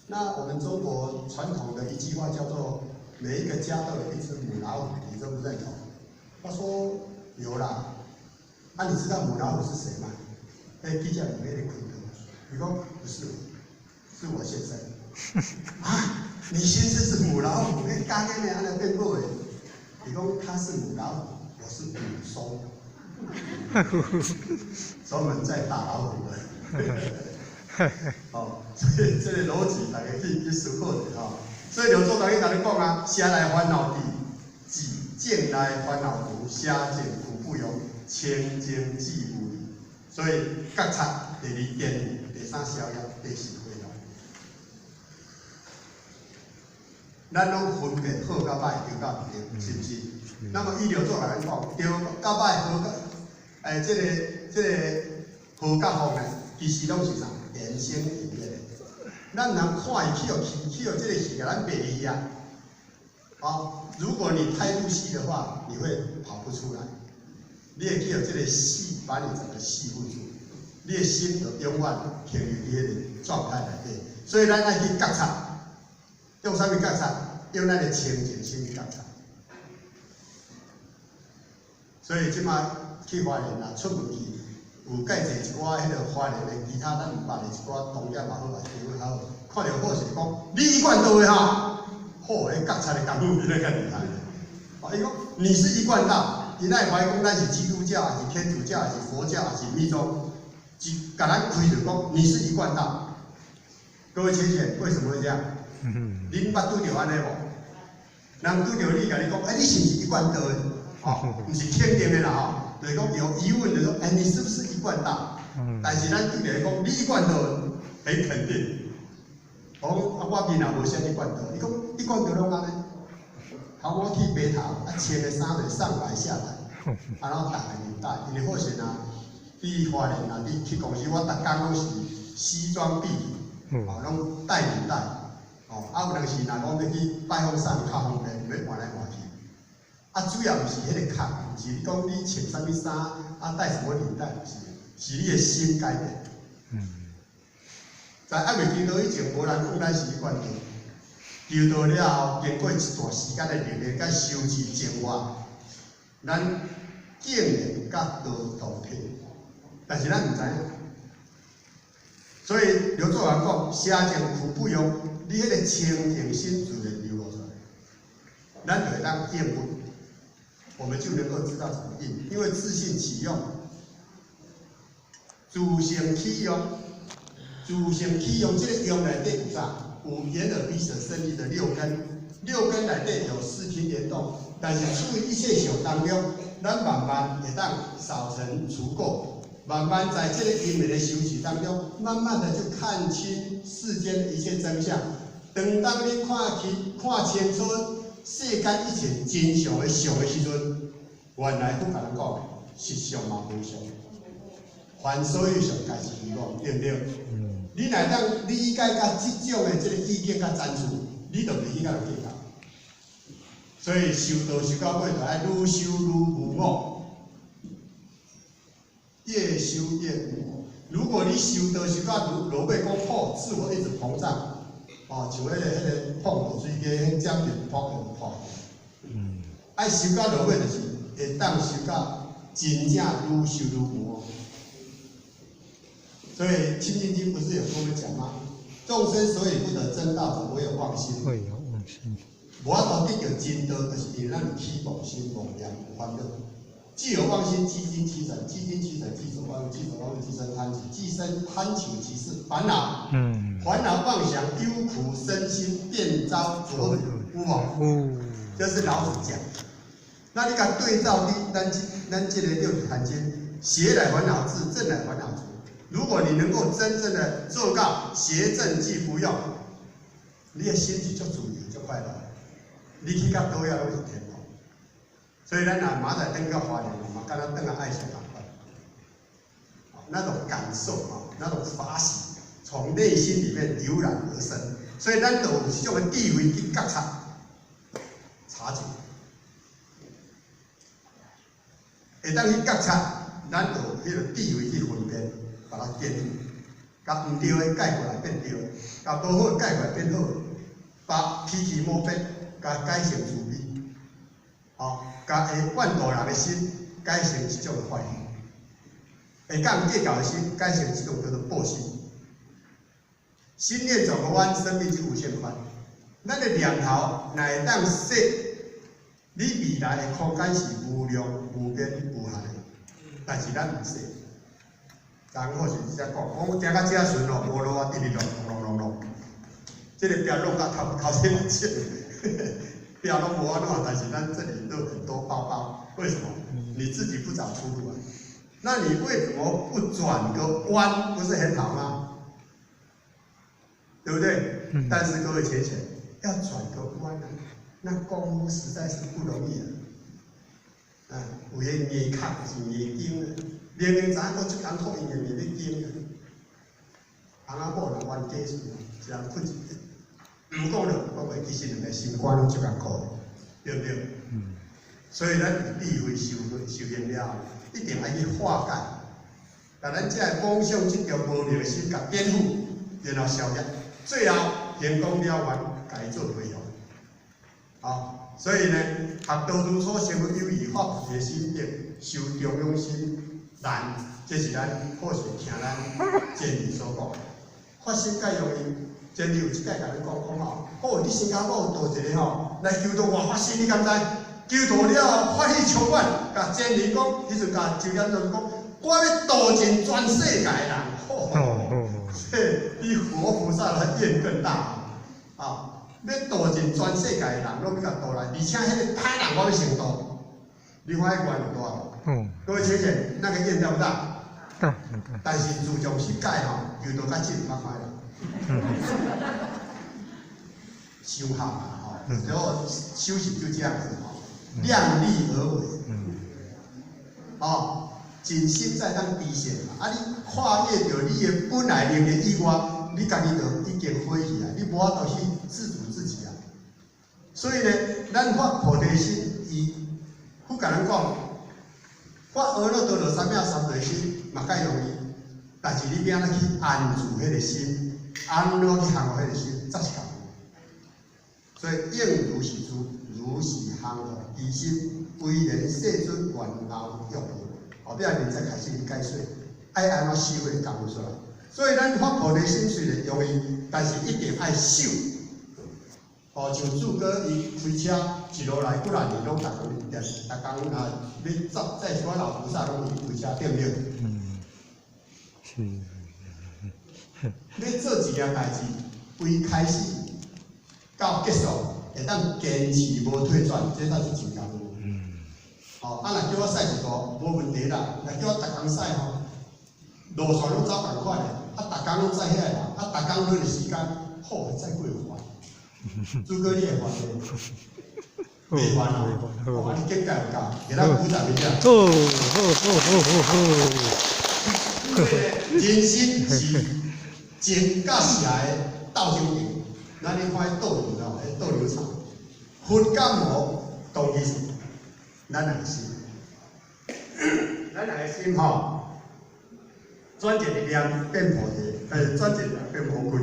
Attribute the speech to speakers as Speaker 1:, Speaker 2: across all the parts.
Speaker 1: 那我们中国传统的一句话叫做“每一个家都有一只母老虎”，你认不认同？他说有啦。你知道母老虎是谁吗？记者里面的奎德，你说不是，是我先生。你先生是母老虎，刚刚那样变过诶。你说他是母老虎，我是母松。专门在打老虎的。所以这个逻辑大家可以去思考一下。所以刘作刚才跟你讲啊，虾来烦恼地，境来烦恼苦，虾见苦不由，千经既无理。所以觉察第二点，第三逍遥，第四回来。咱拢分别好甲歹，对甲毋对，是不是？那么伊刘作来讲，对甲歹好甲，这个好甲坏呢，其实拢是啥？人生体验的。咱人看伊去到这个戏，咱袂戏啊。如果你太入戏的话，你会跑不出来。你会去到这个戏，把你整个戏护住，你的心就永远停于迄个状态内底。所以咱爱去觉察，用啥物觉察？用咱的清净心去觉察。所以即摆去花莲啦，出门去。有介绍一寡迄个花莲的其他咱毋捌的一寡同业也好，也是好，看到好是讲你一贯道的哈，好，迄觉察的功夫真个较厉害。伊讲你是一贯道，因爱怀疑讲咱是基督教，还是天主教，还是佛教，还是密宗，甲咱开就讲你是一贯道。各位浅浅，为什么会这样？恁捌拄着安尼无？人拄着你，甲你讲，你是毋是一贯道的？毋是肯定的啦吼。就是讲有疑问的说，你是不是一贯道？但是咱对来讲，你一贯道很肯定。我面也无啥一贯道，伊讲一贯道拢安尼，头毛剃白头，穿的衫就上来下来，然后大个领带，因为好势啊，去花莲啊，你去公司，我逐工拢是西装笔挺，拢带领带，有当时若讲要去拜访上较方便，唔要换来换去。主要毋是迄个壳，毋是你讲你穿啥物衫，带什么领带，毋是，是你的心改变。在还未见到以前，无人讲咱是一贯道。求道了后，经过一段时间的历练，甲修持净化，咱竟然甲道同体，但是咱毋知影。所以刘作人讲：邪见苦不由，你迄个清净心自然流露出来，咱就会当应用。我们就能够知道怎么应，因为自信启用，自性启用，自性启用这个用内底有啥？有眼耳鼻舌身意的六根，六根内底有四听联动，但是处于一切想当中，咱慢慢会当扫尘除垢，慢慢在这个因缘的修持当中，慢慢的就看清世间的一切真相。等当你看清楚。世间一切真相的相的时阵，原来不甲人讲实相嘛无相，凡所有相皆是虚妄，对不对？你若当理解甲即种的这个意见甲赞助，你就袂去甲人计较。所以修道修到尾，就爱愈修愈无我，越修越无我。如果你修道修到落尾讲好，自我一直膨胀。像迄个碰落水鸡，迄将面碰就破。爱修到落尾就是会当修到真正愈修愈无。所以《清净经》不是有跟我们讲吗？众生所以不得真道者，唯有妄心。唯有妄心。无法度得到真道，就是因为咱起妄心、妄念、烦恼。既有妄心，积精其神，积精其神，即所妄欲，即所妄欲，即生贪求，即生贪求其事，烦恼。烦恼妄想，忧苦身心，便遭浊污哦。这是老子讲。那你甲对照咱这个六祖坛经，邪乃烦恼至，正乃烦恼除。如果你能够真正的做到邪正既不用，你的心就足自由，就快乐。你去到都要拢是天堂。所以咱若马仔登到花莲嘛，跟他登到爱情港湾，那种感受那种法喜，从内心里面油然而生。所以咱就有这种智慧去觉察觉，会当去觉察，咱就有迄个智慧去分辨，把它建立。甲毋对的改过来变对的，甲无好改过来变好的，把脾气毛病甲改成慈悲，哦，甲会怨妒人的心改成一种的欢喜，会讲计较的心改成一种叫做报心。心念转个弯，生命就无限宽。咱的念头若会当说，你未来的空间是无量、无边、无限的，但是咱毋说。昨好是只讲，我行到遮时吼，无路啊，直直弄，这个标弄到头前来切，标拢无安怎，但是咱这里都很多包包，为什么？你自己不找出路啊？那你为什么不转个弯？不是很好吗？对不对？但是各位浅浅要转个弯啊，那功夫实在是不容易啊。有些硬卡是硬筋的，明明知影我即工课因为咧筋的，翁仔某人冤家事，是人困一点。唔讲了，我话其实两个心肝拢即工课，对不对？所以咱智慧修行了，一定要去化解，把咱这妄想这条无明的心甲颠覆，然后消灭。最后成功了完，改做培养。好，所以呢，学道如初，成为友谊，发菩提心定，修中庸心难，这是咱或是听咱真理所讲。发心介容易，真理有一届甲咱讲吼，好，你新加坡有道一个吼，来求道外发心，你敢知？求道了，发起充满，甲真理讲，迄阵甲周延宗讲，我要度尽全世界的人。比活菩萨的愿更大啊！要度尽全世界的人，拢要甲度来，而且迄个歹人我要成度，你看迄愿有多大？各位请见，那个愿大不大？大。但是自从是改吼，求道较真较快啦。修行啊，吼，然后修行就这样子吼，量力而为。哦。尽心在当底线嘛，啊！你跨越着你的本来能力以外，你家己就已经火起来，你无法度去自主自己啊。所以呢，咱发菩提心，伊不甲咱讲，发阿耨多罗三藐三菩提心嘛介容易，但是你要安怎去安住迄个心，安怎去降伏迄个心，则是难。所以应如是诸，如是降伏其心，唯能世尊愿劳欲菩。后壁你再开始去解说，爱安怎修会讲出来。所以咱发菩提心虽然容易，但是一定爱守。哦，像柱哥伊开车一路来几来年拢逐工啊，要走载我老菩萨拢伊开车，对不对？是。要做一件代志，为开始到结束，会当坚持无退转，这才是真功夫。哦，啊，若叫我驶一路，无问题啦。若叫我逐工驶吼，路线拢走共款的，啊，逐工拢载遐个人，啊，逐工轮的时间，好，再过烦。朱哥，你会烦无？袂烦啊！哦，你境界有够，给咱鼓掌一下。所以呢，人生是真甲邪的斗争场。咱你看斗牛咯，斗牛场，佛甲魔当其时。咱两个心，咱两个心吼，专解力量变菩提，专解力量变魔鬼，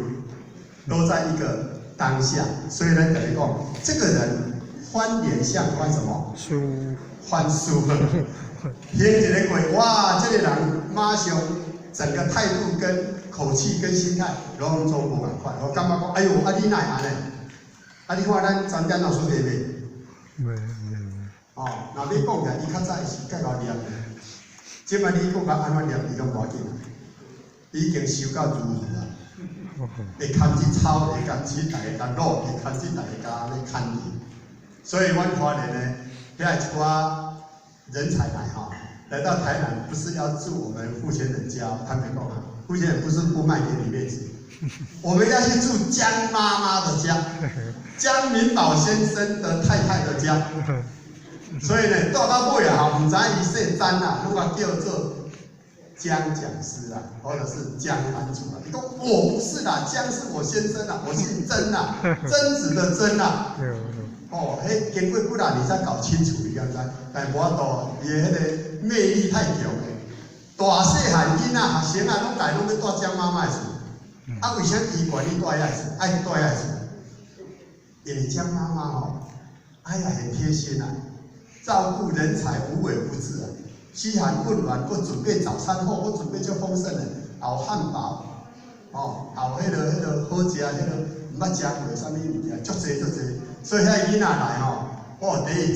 Speaker 1: 都在一个当下。所以呢，等于讲，这个人翻脸相翻什么？翻书。听一个过，哇，这个人马上整个态度跟口气跟心态，拢总无共款。我感觉讲，哎呦，啊你哪会安尼？啊你看咱参加那书对袂？哦，若要讲起来，伊较早是介贤念的，即摆你讲甲安怎念，伊拢无要紧啊，已经修到如啊，会牵只草，会牵只大个鹿，会牵只大个安尼牵伊。所以阮花莲呢，遐一寡人才来哈，来到台南不是要住我们富前人家，坦白讲啊，富前人不是不卖给你妹子，我们要去住江妈妈的家，江明宝先生的太太的家。所以呢，到尾啊，吼，唔知伊姓詹啦，如果叫做江讲师啊，或者是江坛主啊。你讲我不是啦，江是我先生啦，我姓曾啦，曾子的曾啦。哦，迄经过几年你才搞清楚，你敢知？但无法度，伊的迄个魅力太强了。大细汉囡仔学生啊，拢家拢要住江妈妈厝。啊，为啥医管你住遐厝？爱住遐厝？因为江妈妈吼，哎呀很贴心啊，照顾人才无微不至啊，嘘寒问暖，我准备早餐后，我准备就丰盛了，熬汉堡，哦，熬迄个好食，迄个毋捌食过啥物物件，足济，所以遐囡仔来吼，我第一。